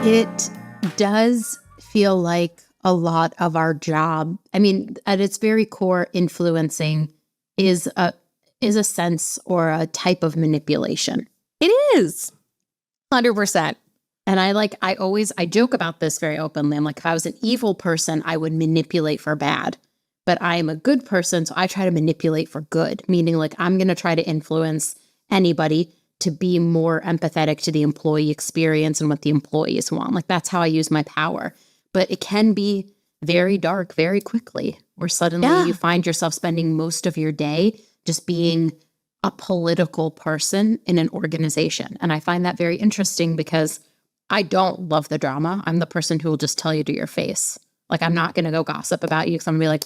It does feel like a lot of our job, I mean, at its very core, influencing is a sense or a type of manipulation. It is 100%. And I joke about this very openly. I'm like, if I was an evil person, I would manipulate for bad. But I am a good person, so I try to manipulate for good, meaning like I'm going to try to influence anybody to be more empathetic to the employee experience and what the employees want. Like that's how I use my power. But it can be very dark very quickly, where suddenly you find yourself spending most of your day just being a political person in an organization. And I find that very interesting because I don't love the drama. I'm the person who will just tell you to your face. Like, I'm not going to go gossip about you because I'm going to be like,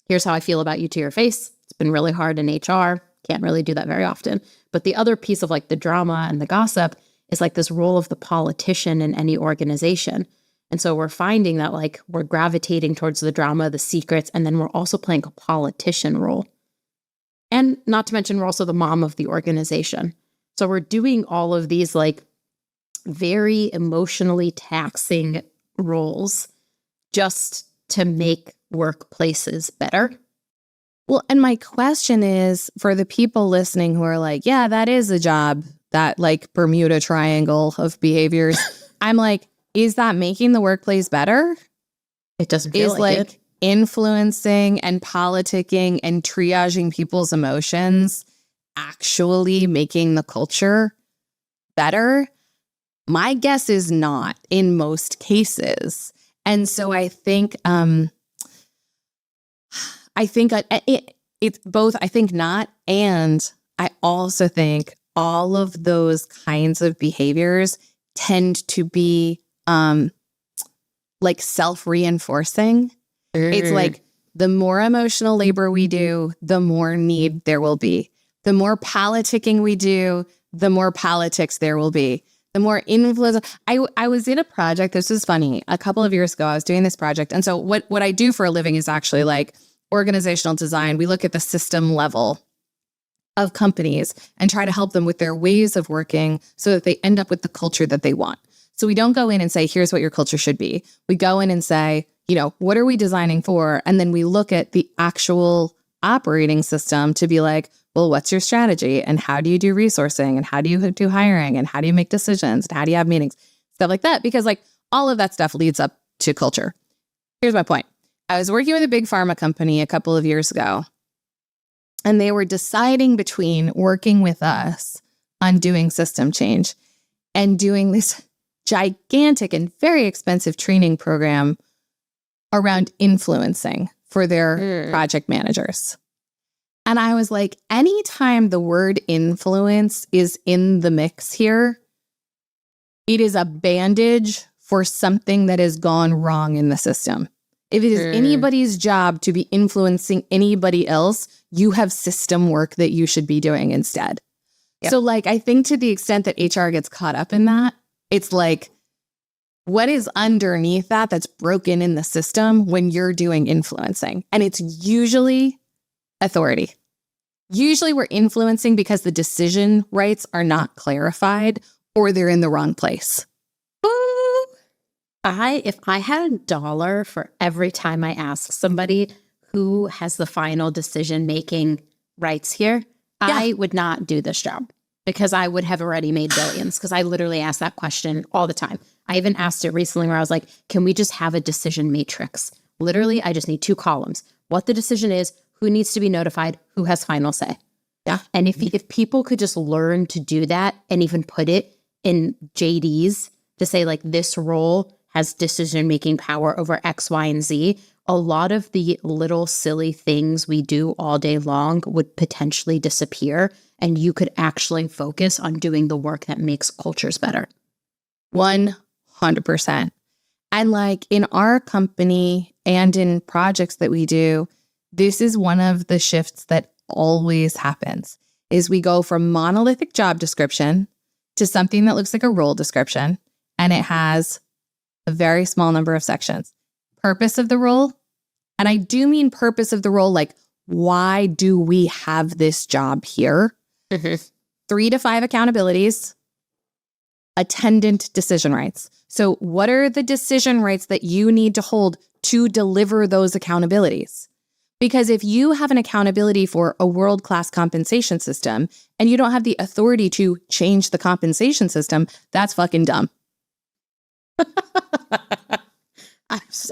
here's how I feel about you to your face. It's been really hard in HR. Can't really do that very often. But the other piece of like the drama and the gossip is like this role of the politician in any organization. And so we're finding that like we're gravitating towards the drama, the secrets, and then we're also playing a politician role. And not to mention, we're also the mom of the organization. So we're doing all of these like very emotionally taxing roles just to make workplaces better. Well, and my question is for the people listening who are like, yeah, that is a job, that like Bermuda Triangle of behaviors. I'm like, is that making the workplace better? It doesn't feel like it. Influencing and politicking and triaging people's emotions actually making the culture better? My guess is not in most cases. And so I think it's both. I think not. And I also think all of those kinds of behaviors tend to be like self-reinforcing. It's like the more emotional labor we do, the more need there will be. The more politicking we do, the more politics there will be. The more influence. I was in a project. This was funny. A couple of years ago, I was doing this project. And so what I do for a living is actually like organizational design. We look at the system level of companies and try to help them with their ways of working so that they end up with the culture that they want. So we don't go in and say, here's what your culture should be. We go in and say, what are we designing for? And then we look at the actual operating system to be like, well, what's your strategy? And how do you do resourcing? And how do you do hiring? And how do you make decisions? And how do you have meetings? Stuff like that. Because like all of that stuff leads up to culture. Here's my point. I was working with a big pharma company a couple of years ago, and they were deciding between working with us on doing system change and doing this gigantic and very expensive training program around influencing for their project managers. And I was like, anytime the word influence is in the mix here, it is a bandage for something that has gone wrong in the system. If it is anybody's job to be influencing anybody else, you have system work that you should be doing instead. Yep. So like, I think to the extent that HR gets caught up in that, it's like, what is underneath that that's broken in the system when you're doing influencing? And it's usually authority. Usually we're influencing because the decision rights are not clarified or they're in the wrong place. If I had $1 for every time I ask somebody who has the final decision-making rights here, I would not do this job because I would have already made billions, because I literally ask that question all the time. I even asked it recently where I was like, can we just have a decision matrix? Literally, I just need 2 columns. What the decision is, who needs to be notified, who has final say. Yeah. And if people could just learn to do that and even put it in JDs to say like this role has decision-making power over X, Y, and Z, a lot of the little silly things we do all day long would potentially disappear, and you could actually focus on doing the work that makes cultures better. 100%. And like in our company and in projects that we do, this is one of the shifts that always happens, is we go from monolithic job description to something that looks like a role description, and it has a very small number of sections. Purpose of the role, and I do mean purpose of the role, like why do we have this job here? 3 to 5 accountabilities, attendant decision rights. So what are the decision rights that you need to hold to deliver those accountabilities? Because if you have an accountability for a world-class compensation system and you don't have the authority to change the compensation system, that's fucking dumb.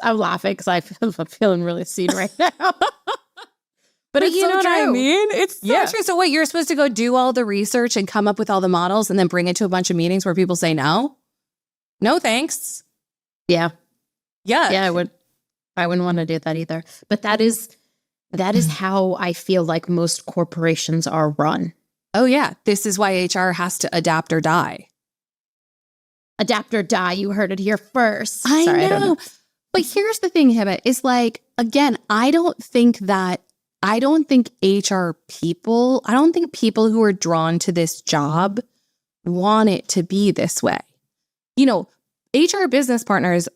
I'm laughing because I'm feeling really seen right now. But it's you so know what I true. mean? It's so Yeah. true. So what, you're supposed to go do all the research and come up with all the models and then bring it to a bunch of meetings where people say no? No, thanks. Yeah. Yeah. Yeah, I wouldn't want to do that either. But that is how I feel like most corporations are run. Oh, yeah. This is why HR has to adapt or die. Adapt or die. You heard it here first. I Sorry, know. I don't know. But here's the thing, Hebba, is like, again, I don't think people who are drawn to this job want it to be this way. You know, HR business partners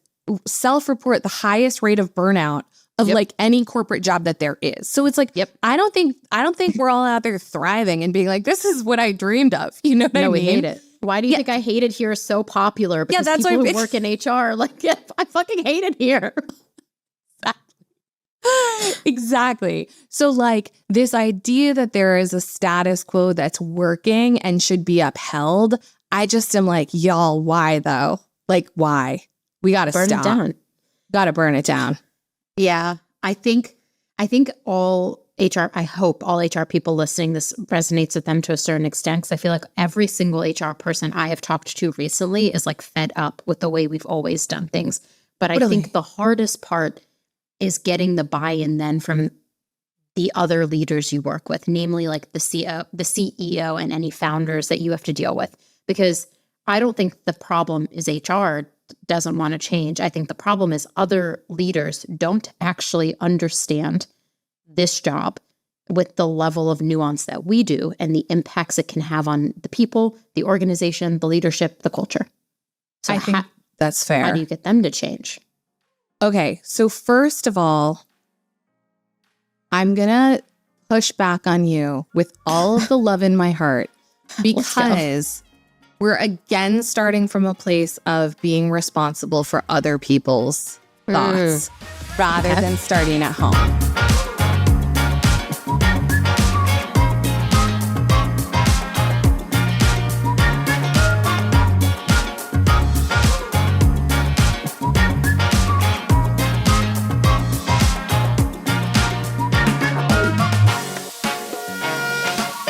self-report the highest rate of burnout of like any corporate job that there is. So it's like, I don't think we're all out there thriving and being like, this is what I dreamed of. You know what I mean? We hate it. Why do you think I hate it here is so popular? Because that's people why who work in HR, like, I fucking hate it here. Exactly. So like this idea that there is a status quo that's working and should be upheld, I just am like, y'all, why though? Like, why? We got to Burn stop. it down. Got to burn it down. Yeah. I think all HR, I hope all HR people listening, this resonates with them to a certain extent. Because I feel like every single HR person I have talked to recently is like fed up with the way we've always done things. But I think the hardest part is getting the buy-in then from the other leaders you work with, namely like the CEO and any founders that you have to deal with. Because I don't think the problem is HR doesn't want to change. I think the problem is other leaders don't actually understand this job with the level of nuance that we do and the impacts it can have on the people, the organization, the leadership, the culture. So I think that's fair. How do you get them to change? Okay, so first of all, I'm going to push back on you with all of the love in my heart because we're again starting from a place of being responsible for other people's thoughts rather than starting at home.